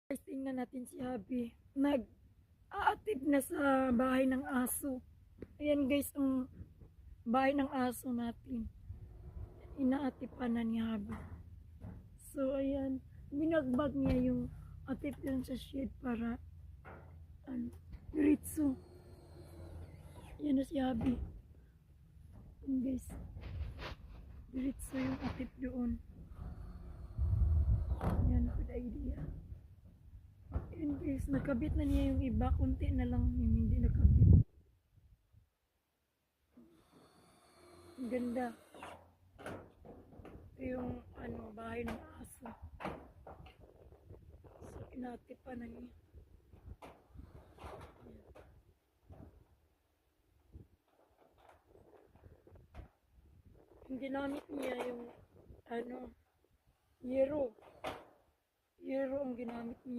Guys, tingnan natin si Abby. Nag-aatid na sa bahay ng aso. Ayan guys, ang bahay ng aso natin. Inaatipan na ni Abby. So, ayan. Binagbag niya yung atip yun sa shed para diretso. Ayan na si Abby. Ayan guys. Diretso yung atip doon. Ayan, good idea. Ayan guys, nakabit na niya yung iba. Kunti na lang yung hindi nakabit. Ang ganda. Ito yung bahay ng aso. So, inatipan na niya. Ayan. Yung ginamit niya yung yero. Yero ang ginamit niya.